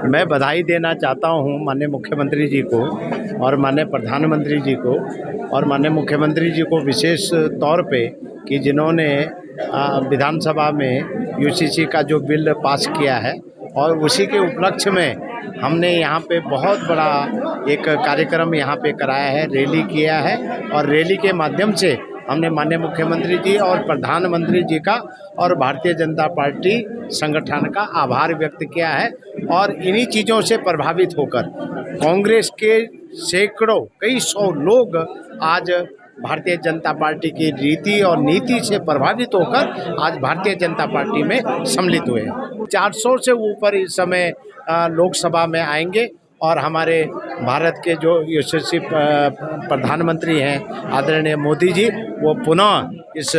मैं बधाई देना चाहता हूं माननीय मुख्यमंत्री जी को और माननीय प्रधानमंत्री जी को और माननीय मुख्यमंत्री जी को विशेष तौर पे कि जिन्होंने विधानसभा में यूसीसी का जो बिल पास किया है और उसी के उपलक्ष्य में हमने यहाँ पे बहुत बड़ा एक कार्यक्रम यहाँ पे कराया है, रैली किया है और रैली के माध्यम से हमने माननीय मुख्यमंत्री जी और प्रधानमंत्री जी का और भारतीय जनता पार्टी संगठन का आभार व्यक्त किया है। और इन्हीं चीज़ों से प्रभावित होकर कांग्रेस के सैकड़ों कई सौ लोग आज भारतीय जनता पार्टी की रीति और नीति से प्रभावित होकर आज भारतीय जनता पार्टी में सम्मिलित हुए हैं। 400 से ऊपर इस समय लोकसभा में आएंगे और हमारे भारत के जो यशस्वी प्रधानमंत्री हैं आदरणीय मोदी जी, वो पुनः इस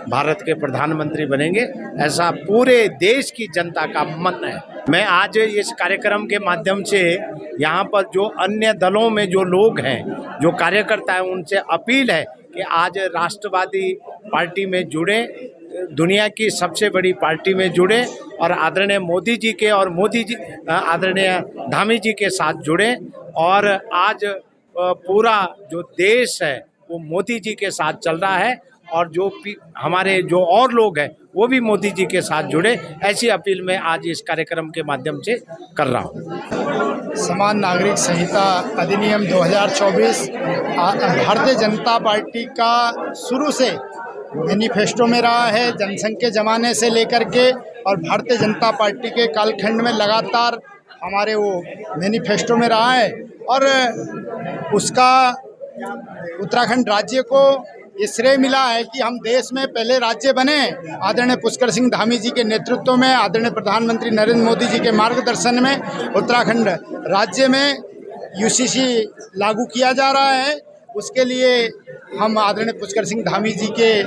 भारत के प्रधानमंत्री बनेंगे, ऐसा पूरे देश की जनता का मन है। मैं आज इस कार्यक्रम के माध्यम से यहाँ पर जो अन्य दलों में जो लोग हैं, जो कार्यकर्ता हैं, उनसे अपील है कि आज राष्ट्रवादी पार्टी में जुड़े, दुनिया की सबसे बड़ी पार्टी में जुड़े और आदरणीय मोदी जी के और आदरणीय धामी जी के साथ जुड़े। और आज पूरा जो देश है वो मोदी जी के साथ चल रहा है और जो हमारे जो और लोग हैं वो भी मोदी जी के साथ जुड़े, ऐसी अपील मैं आज इस कार्यक्रम के माध्यम से कर रहा हूँ। समान नागरिक संहिता अधिनियम 2024 भारतीय जनता पार्टी का शुरू से मैनिफेस्टो में रहा है, जनसंघ के ज़माने से लेकर के, और भारतीय जनता पार्टी के कालखंड में लगातार हमारे वो मैनिफेस्टो में रहा है। और उसका उत्तराखंड राज्य को ये श्रेय मिला है कि हम देश में पहले राज्य बने। आदरणीय पुष्कर सिंह धामी जी के नेतृत्व में, आदरणीय प्रधानमंत्री नरेंद्र मोदी जी के मार्गदर्शन में उत्तराखंड राज्य में यूसीसी लागू किया जा रहा है। उसके लिए हम आदरणीय पुष्कर सिंह धामी जी के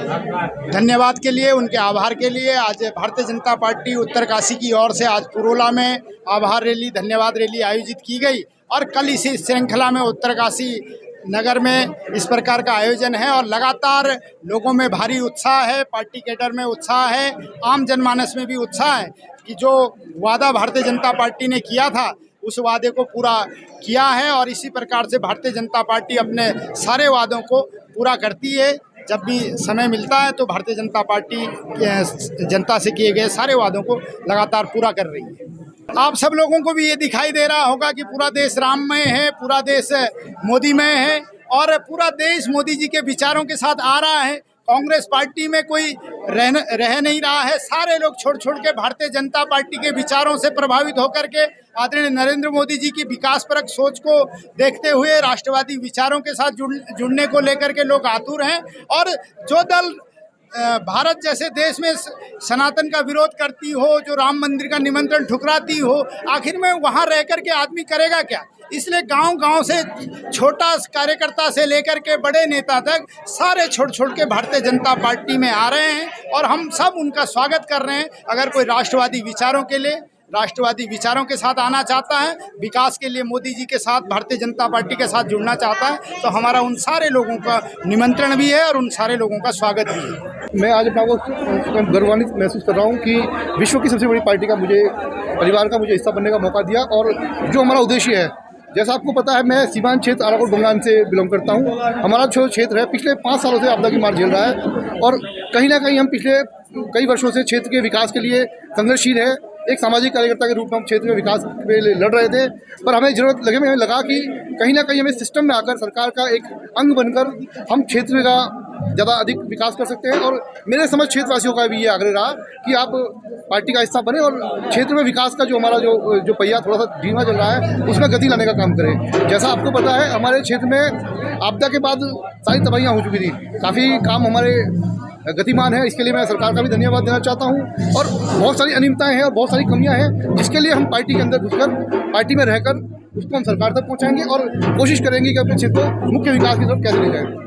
धन्यवाद के लिए, उनके आभार के लिए आज भारतीय जनता पार्टी उत्तरकाशी की ओर से आज पुरोला में आभार रैली, धन्यवाद रैली आयोजित की गई। और कल इसी श्रृंखला में उत्तरकाशी नगर में इस प्रकार का आयोजन है और लगातार लोगों में भारी उत्साह है, पार्टी कैडर में उत्साह है, आम जनमानस में भी उत्साह है कि जो वादा भारतीय जनता पार्टी ने किया था उस वादे को पूरा किया है। और इसी प्रकार से भारतीय जनता पार्टी अपने सारे वादों को पूरा करती है। जब भी समय मिलता है तो भारतीय जनता पार्टी जनता से किए गए सारे वादों को लगातार पूरा कर रही है। आप सब लोगों को भी ये दिखाई दे रहा होगा कि पूरा देश राममय है, पूरा देश मोदीमय है और पूरा देश मोदी जी के विचारों के साथ आ रहा है। कांग्रेस पार्टी में कोई रह नहीं रहा है। सारे लोग छोड़ के भारतीय जनता पार्टी के विचारों से प्रभावित होकर के आदरणीय नरेंद्र मोदी जी की विकासपरक सोच को देखते हुए राष्ट्रवादी विचारों के साथ जुड़ने को लेकर के लोग आतुर हैं। और जो दल भारत जैसे देश में सनातन का विरोध करती हो, जो राम मंदिर का निमंत्रण ठुकराती हो, आखिर में वहाँ रह कर के आदमी करेगा क्या। इसलिए गांव-गांव से छोटा कार्यकर्ता से लेकर के बड़े नेता तक सारे छोड़ के भारतीय जनता पार्टी में आ रहे हैं और हम सब उनका स्वागत कर रहे हैं। अगर कोई राष्ट्रवादी विचारों के साथ आना चाहता है, विकास के लिए मोदी जी के साथ, भारतीय जनता पार्टी के साथ जुड़ना चाहता है, तो हमारा उन सारे लोगों का निमंत्रण भी है और उन सारे लोगों का स्वागत भी है। मैं आज अपना को गौरवान्वित महसूस कर रहा हूँ कि विश्व की सबसे बड़ी पार्टी का परिवार का मुझे हिस्सा बनने का मौका दिया। और जो हमारा उद्देश्य है, जैसा आपको पता है, मैं सीमांत क्षेत्र आराकोट बंगाल से बिलोंग करता हूँ। हमारा जो क्षेत्र है पिछले 5 सालों से आपदा की मार झेल रहा है और कहीं ना कहीं हम पिछले कई वर्षों से क्षेत्र के विकास के लिए संघर्षशील है। एक सामाजिक कार्यकर्ता के रूप में हम क्षेत्र में विकास के लिए लड़ रहे थे, पर हमें हमें लगा कि कहीं ना कहीं हमें सिस्टम में आकर सरकार का एक अंग बनकर हम क्षेत्र का ज़्यादा अधिक विकास कर सकते हैं। और मेरे समझ क्षेत्रवासियों का भी ये आग्रह रहा कि आप पार्टी का हिस्सा बने और क्षेत्र में विकास का जो हमारा जो पहिया थोड़ा सा धीमा चल रहा है उसमें गति लाने का काम करें। जैसा आपको पता है, हमारे क्षेत्र में आपदा के बाद सारी तबाहियाँ हो चुकी थी, काफ़ी काम हमारे गतिमान है। इसके लिए मैं सरकार का भी धन्यवाद देना चाहता हूं। और बहुत सारी अनियमितताएं हैं और बहुत सारी कमियां हैं, जिसके लिए हम पार्टी के अंदर घुसकर, पार्टी में रहकर उसको हम सरकार तक पहुंचाएंगे और कोशिश करेंगे कि अपने क्षेत्र को मुख्य विकास की तरफ कैसे ले जाएं।